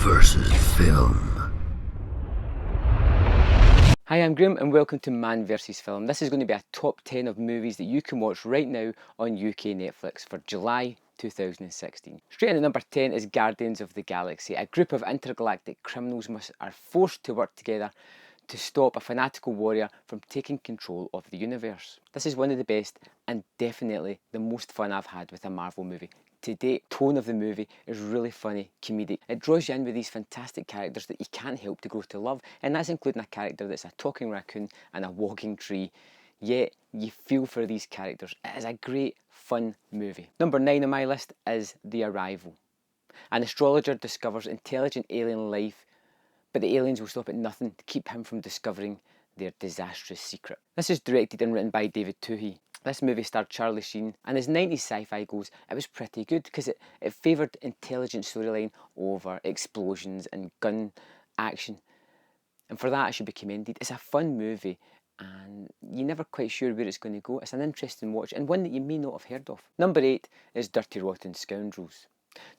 versus Film. Hi, I'm Graham and welcome to Man vs Film. This is going to be a top 10 of movies that you can watch right now on UK Netflix for July 2016. Straight in at number 10 is Guardians of the Galaxy. A group of intergalactic criminals are forced to work together to stop a fanatical warrior from taking control of the universe. This is one of the best and definitely the most fun I've had with a Marvel movie. To date, tone of the movie is really funny, comedic. It draws you in with these fantastic characters that you can't help to grow to love, and that's including a character that's a talking raccoon and a walking tree. Yet, you feel for these characters. It is a great, fun movie. Number 9 on my list is The Arrival. An astrologer discovers intelligent alien life, but the aliens will stop at nothing to keep him from discovering their disastrous secret. This is directed and written by David Twohy. This movie starred Charlie Sheen, and as 90s sci-fi goes, it was pretty good because it favoured intelligent storyline over explosions and gun action. And for that, it should be commended. It's a fun movie, and you're never quite sure where it's going to go. It's an interesting watch, and one that you may not have heard of. Number 8 is Dirty Rotten Scoundrels.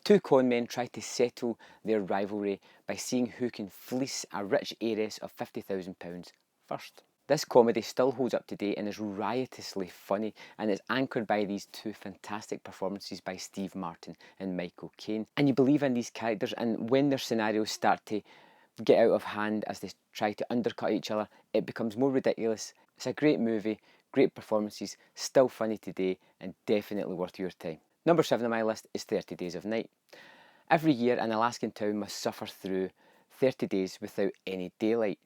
Two con men try to settle their rivalry by seeing who can fleece a rich heiress of £50,000 first. This comedy still holds up today and is riotously funny, and is anchored by these two fantastic performances by Steve Martin and Michael Caine. And you believe in these characters, and when their scenarios start to get out of hand as they try to undercut each other, it becomes more ridiculous. It's a great movie, great performances, still funny today, and definitely worth your time. Number 7 on my list is 30 Days of Night. Every year an Alaskan town must suffer through 30 days without any daylight.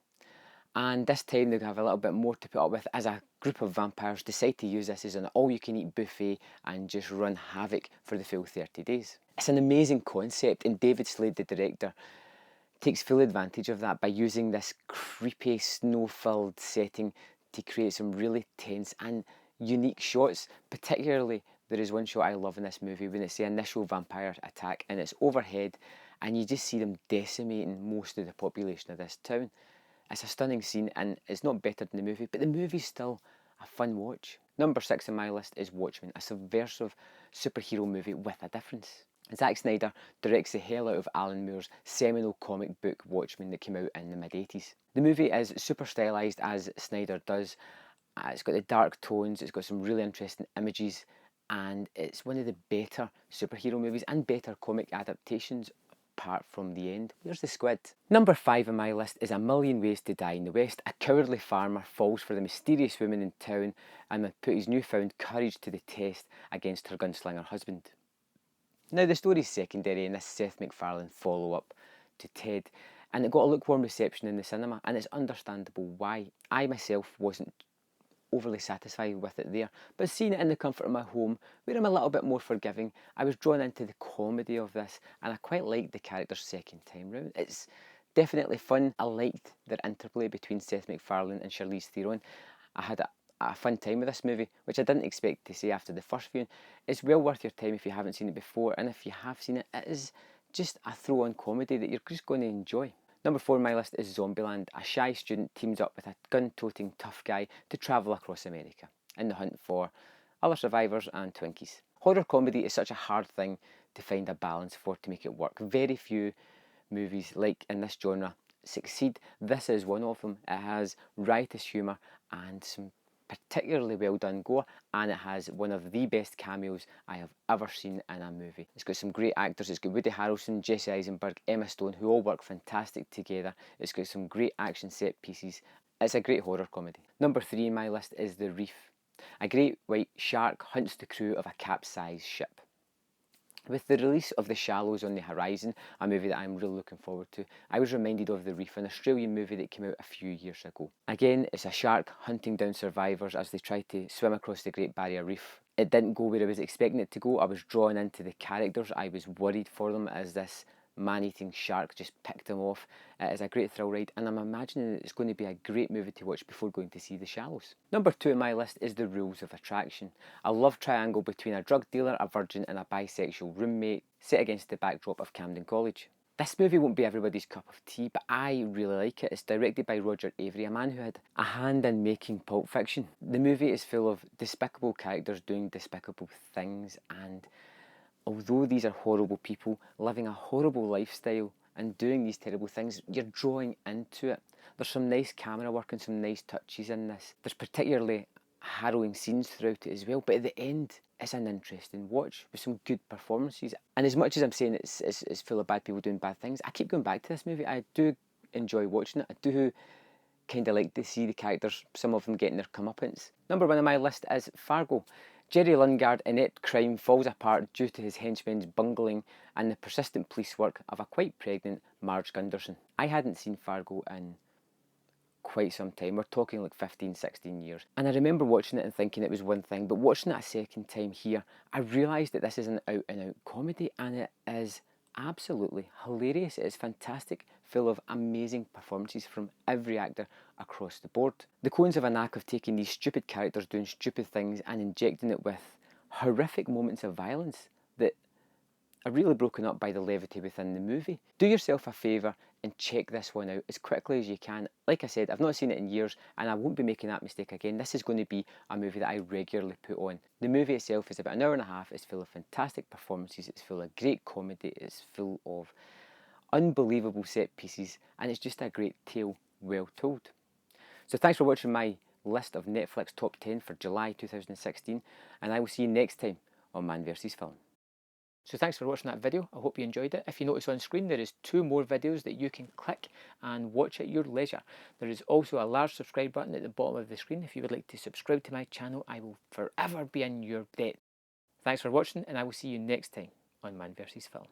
And this time they have a little bit more to put up with as a group of vampires decide to use this as an all-you-can-eat buffet and just run havoc for the full 30 days. It's an amazing concept, and David Slade, the director, takes full advantage of that by using this creepy, snow-filled setting to create some really tense and unique shots. Particularly, there is one shot I love in this movie when it's the initial vampire attack and it's overhead and you just see them decimating most of the population of this town. It's a stunning scene and it's not better than the movie, but the movie's still a fun watch. Number 6 on my list is Watchman, a subversive superhero movie with a difference. Zack Snyder directs the hell out of Alan Moore's seminal comic book Watchmen that came out in the mid-80s. The movie is super stylised as Snyder does. It's got the dark tones, it's got some really interesting images, and it's one of the better superhero movies and better comic adaptations apart from the end. Where's the squid? Number 5 on my list is A Million Ways to Die in the West. A cowardly farmer falls for the mysterious woman in town and will put his newfound courage to the test against her gunslinger husband. Now the story's secondary in this Seth MacFarlane follow-up to Ted, and it got a lukewarm reception in the cinema, and it's understandable why. I myself wasn't overly satisfied with it there, but seeing it in the comfort of my home, where I'm a little bit more forgiving, I was drawn into the comedy of this, and I quite liked the characters second time round. It's definitely fun. I liked their interplay between Seth MacFarlane and Charlize Theron. I had a fun time with this movie, which I didn't expect to say after the first viewing. It's well worth your time if you haven't seen it before, and if you have seen it, it is just a throw-on comedy that you're just going to enjoy. Number 4 on my list is Zombieland. A shy student teams up with a gun-toting tough guy to travel across America in the hunt for other survivors and Twinkies. Horror comedy is such a hard thing to find a balance for to make it work. Very few movies like in this genre succeed. This is one of them. It has riotous humour and some particularly well done gore, and it has one of the best cameos I have ever seen in a movie. It's got some great actors. It's got Woody Harrelson, Jesse Eisenberg, Emma Stone, who all work fantastic together. It's got some great action set pieces. It's a great horror comedy. Number 3 on my list is The Reef. A great white shark hunts the crew of a capsized ship. With the release of The Shallows on the horizon, a movie that I'm really looking forward to, I was reminded of The Reef, an Australian movie that came out a few years ago. Again, it's a shark hunting down survivors as they try to swim across the Great Barrier Reef. It didn't go where I was expecting it to go. I was drawn into the characters. I was worried for them as this man-eating shark just picked him off. It is a great thrill ride, and I'm imagining it's going to be a great movie to watch before going to see The Shallows. Number 2 on my list is The Rules of Attraction. A love triangle between a drug dealer, a virgin and a bisexual roommate set against the backdrop of Camden College. This movie won't be everybody's cup of tea, but I really like it. It's directed by Roger Avary, a man who had a hand in making Pulp Fiction. The movie is full of despicable characters doing despicable things, and although these are horrible people living a horrible lifestyle, and doing these terrible things, you're drawing into it. There's some nice camera work and some nice touches in this. There's particularly harrowing scenes throughout it as well, but at the end, it's an interesting watch with some good performances. And as much as I'm saying it's full of bad people doing bad things, I keep going back to this movie. I do enjoy watching it. I do kind of like to see the characters, some of them getting their comeuppance. Number 1 on my list is Fargo. Jerry Lingard, inept crime, falls apart due to his henchmen's bungling and the persistent police work of a quite pregnant Marge Gunderson. I hadn't seen Fargo in quite some time. We're talking like 15, 16 years. And I remember watching it and thinking it was one thing, but watching it a second time here, I realised that this is an out-and-out comedy, and it is absolutely hilarious. It is fantastic, full of amazing performances from every actor across the board. The Coens have a knack of taking these stupid characters doing stupid things and injecting it with horrific moments of violence that are really broken up by the levity within the movie. Do yourself a favour and check this one out as quickly as you can. Like I said, I've not seen it in years and I won't be making that mistake again. This is going to be a movie that I regularly put on. The movie itself is about an hour and a half. It's full of fantastic performances. It's full of great comedy. It's full of unbelievable set pieces, and it's just a great tale well told. So thanks for watching my list of Netflix top 10 for July 2016, and I will see you next time on Man vs Film. So thanks for watching that video. I hope you enjoyed it. If you notice on screen, there is 2 more videos that you can click and watch at your leisure. There is also a large subscribe button at the bottom of the screen. If you would like to subscribe to my channel, I will forever be in your debt. Thanks for watching, and I will see you next time on Man vs Film.